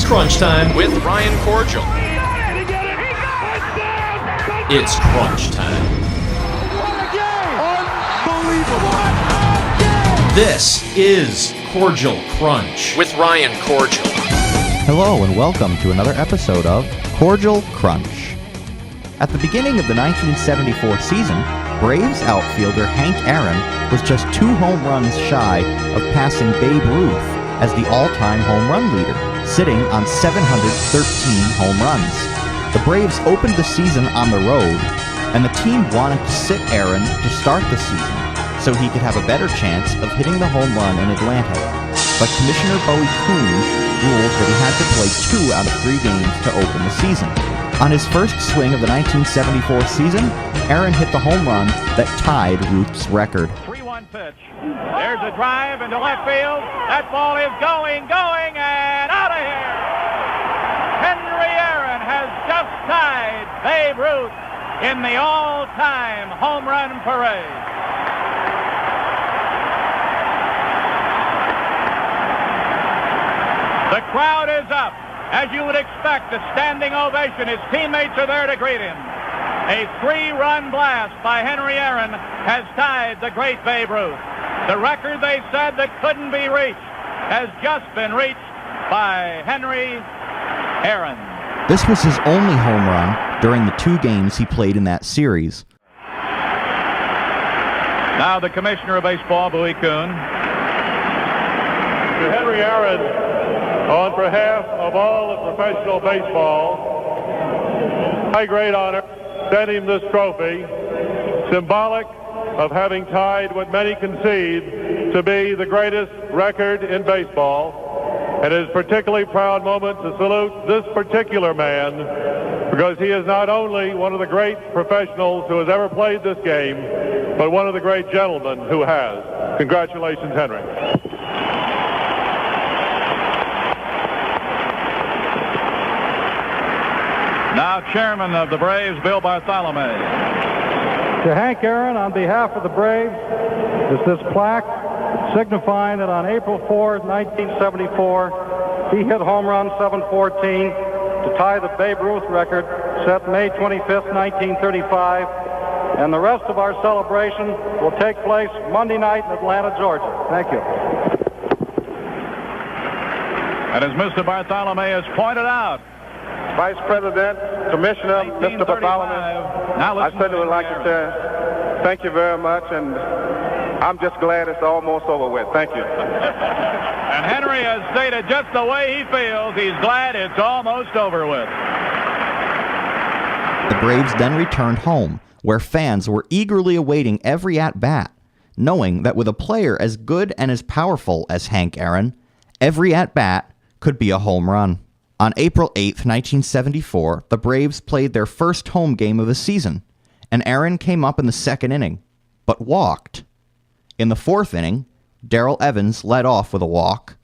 Crunch Time with Ryan Kordziel. It's Crunch Time. What a game! Unbelievable! What a game! This is Kordziel Krunch with Ryan Kordziel. Hello and welcome to another episode of Kordziel Krunch. At the beginning of the 1974 season, Braves outfielder Hank Aaron was just 2 home runs shy of passing Babe Ruth as the all-time home run leader, sitting on 713 home runs. The Braves opened the season on the road, and the team wanted to sit Aaron to start the season so he could have a better chance of hitting the home run in Atlanta. But Commissioner Bowie Kuhn ruled that he had to play 2 out of 3 games to open the season. On his first swing of the 1974 season, Aaron hit the home run that tied Ruth's record. 3-1 pitch. There's a drive into left field. That ball is going, and out of here. Henry Aaron has just tied Babe Ruth in the all-time home run parade. The crowd is up. As you would expect, a standing ovation. His teammates are there to greet him. A 3-run blast by Henry Aaron has tied the great Babe Ruth. The record they said that couldn't be reached has just been reached by Henry Aaron. This was his only home run during the 2 games he played in that series. Now the Commissioner of Baseball, Bowie Kuhn. To Henry Aaron, on behalf of all of professional baseball, my great honor, send him this trophy, symbolic of having tied what many concede to be the greatest record in baseball. And it is a particularly proud moment to salute this particular man, because he is not only one of the great professionals who has ever played this game, but one of the great gentlemen who has. Congratulations, Henry. Now Chairman of the Braves, Bill Bartholomew. To Hank Aaron, on behalf of the Braves, is this plaque signifying that on April 4, 1974, he hit home run 714 to tie the Babe Ruth record set May 25, 1935. And the rest of our celebration will take place Monday night in Atlanta, Georgia. Thank you. And as Mr. Bartholomew has pointed out, Vice President, Commissioner, Mr. Bartholomew, I certainly would like to say thank you very much, and I'm just glad it's almost over with. Thank you. And Henry has stated just the way he feels. He's glad it's almost over with. The Braves then returned home, where fans were eagerly awaiting every at-bat, knowing that with a player as good and as powerful as Hank Aaron, every at-bat could be a home run. On April 8, 1974, the Braves played their first home game of the season, and Aaron came up in the 2nd inning, but walked. In the 4th inning, Darrell Evans led off with a walk,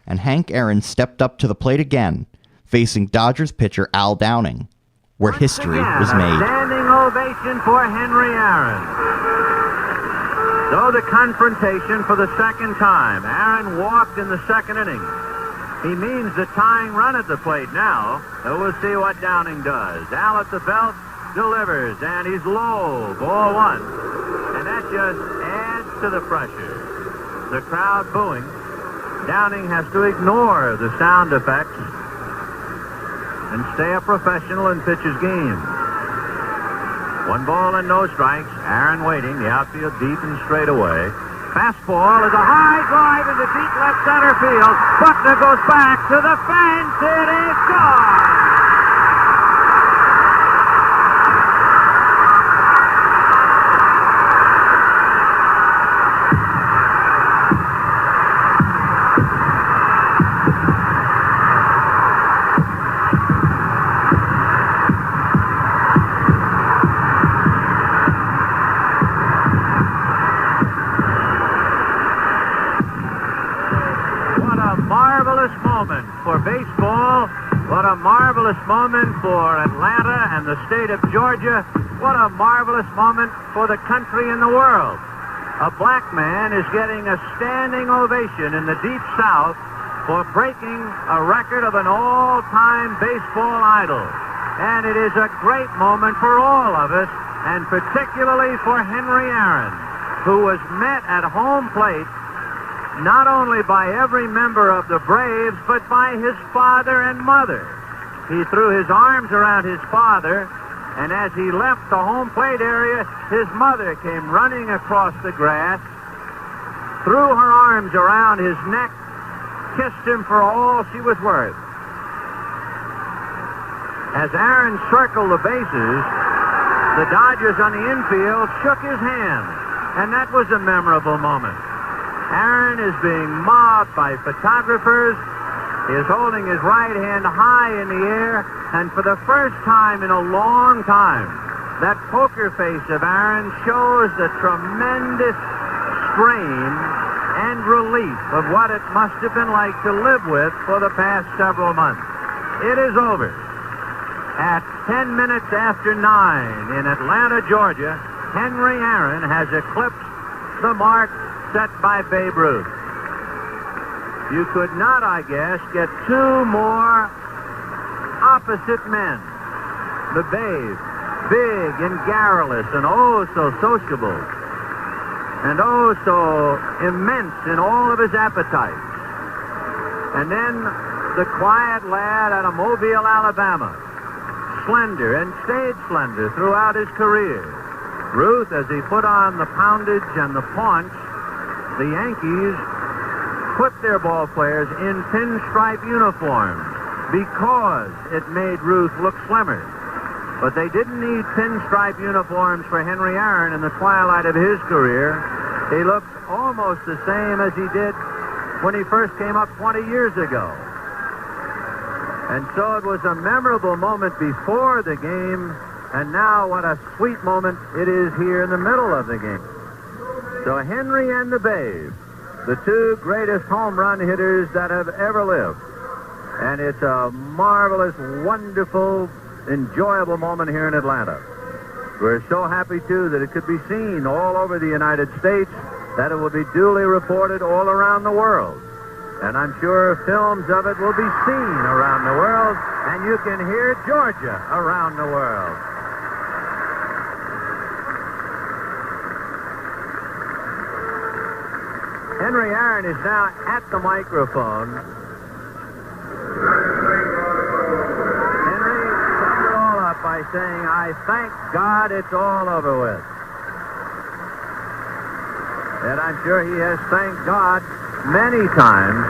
and Hank Aaron stepped up to the plate again, facing Dodgers pitcher Al Downing, where history was made. A standing ovation for Henry Aaron. So the confrontation for the 2nd time. Aaron walked in the 2nd inning. He means the tying run at the plate now. So we'll see what Downing does. Al at the belt delivers, and he's low. Ball 1. And that just adds to the pressure. The crowd booing. Downing has to ignore the sound effects and stay a professional and pitch his game. 1 ball and no strikes. Aaron waiting. The outfield deep and straight away. Fastball is a high drive into deep left center field. Buckner goes back to the fence. It is gone. For baseball, what a marvelous moment for Atlanta and the state of Georgia. What a marvelous moment for the country and the world. A black man is getting a standing ovation in the Deep South for breaking a record of an all-time baseball idol. And it is a great moment for all of us, and particularly for Henry Aaron, who was met at home plate not only by every member of the Braves, but by his father and mother. He threw his arms around his father, and as he left the home plate area, his mother came running across the grass, threw her arms around his neck, kissed him for all she was worth. As Aaron circled the bases, the Dodgers on the infield shook his hand, and that was a memorable moment. Aaron is being mobbed by photographers. He is holding his right hand high in the air, and for the first time in a long time, that poker face of Aaron shows the tremendous strain and relief of what it must have been like to live with for the past several months. It is over. At 10 minutes after 9 in Atlanta, Georgia, Henry Aaron has eclipsed the mark set by Babe Ruth. You could not, I guess, get two more opposite men. The Babe, big and garrulous and oh so sociable, and oh so immense in all of his appetites. And then the quiet lad out of Mobile, Alabama, slender and stayed slender throughout his career. Ruth, as he put on the poundage and the paunch, the Yankees put their ball players in pinstripe uniforms because it made Ruth look slimmer. But they didn't need pinstripe uniforms for Henry Aaron in the twilight of his career. He looked almost the same as he did when he first came up 20 years ago. And so it was a memorable moment before the game, and now what a sweet moment it is here in the middle of the game. So Henry and the Babe, the two greatest home run hitters that have ever lived. And it's a marvelous, wonderful, enjoyable moment here in Atlanta. We're so happy, too, that it could be seen all over the United States, that it will be duly reported all around the world. And I'm sure films of it will be seen around the world, and you can hear Georgia around the world. Henry Aaron is now at the microphone. Henry summed it all up by saying, "I thank God it's all over with." And I'm sure he has thanked God many times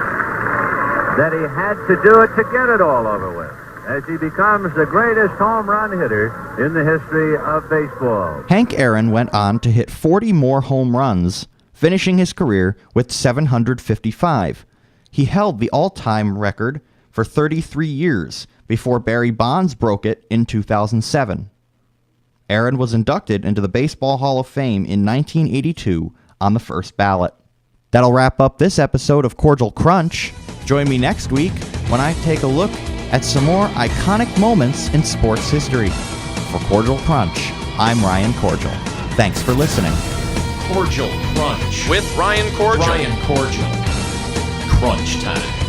that he had to do it to get it all over with, as he becomes the greatest home run hitter in the history of baseball. Hank Aaron went on to hit 40 more home runs, finishing his career with 755. He held the all-time record for 33 years before Barry Bonds broke it in 2007. Aaron was inducted into the Baseball Hall of Fame in 1982 on the first ballot. That'll wrap up this episode of Kordziel Krunch. Join me next week when I take a look at some more iconic moments in sports history. For Kordziel Krunch, I'm Ryan Kordziel. Thanks for listening. Kordziel Krunch. With Ryan Kordziel. Ryan Kordziel. Crunch time.